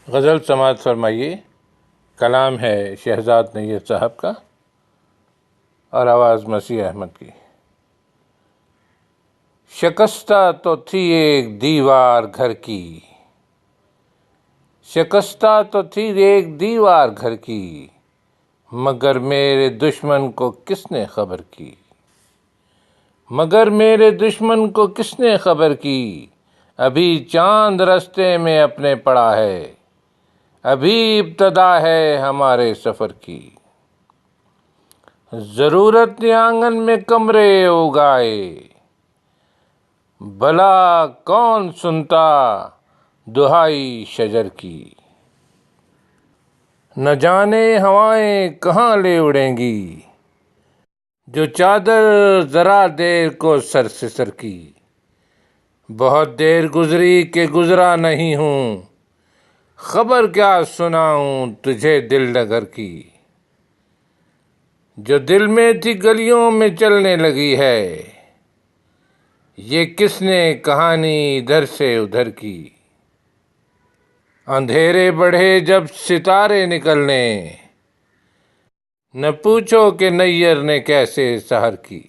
غزل سماعت فرمائیے۔ کلام ہے شہزاد نیر صاحب کا اور آواز مسیح احمد کی۔ شکستہ تو تھی ایک دیوار گھر کی، شکستہ تو تھی ایک دیوار گھر کی، مگر میرے دشمن کو کس نے خبر کی، مگر میرے دشمن کو کس نے خبر کی، ابھی چاند رستے میں اپنے پڑا ہے، ابھی ابتدا ہے ہمارے سفر کی، ضرورت نے آنگن میں کمرے اگائے، بھلا کون سنتا دہائی شجر کی، نہ جانے ہوائیں کہاں لے اڑیں گی، جو چادر ذرا دیر کو سر سے سر کی، بہت دیر گزری کہ گزرا نہیں ہوں، خبر کیا سناؤں تجھے دل نگر کی، جو دل میں تھی گلیوں میں چلنے لگی ہے، یہ کس نے کہانی ادھر سے ادھر کی، اندھیرے بڑھے جب ستارے نکلنے، نہ پوچھو کہ نیر نے کیسے سحر کی۔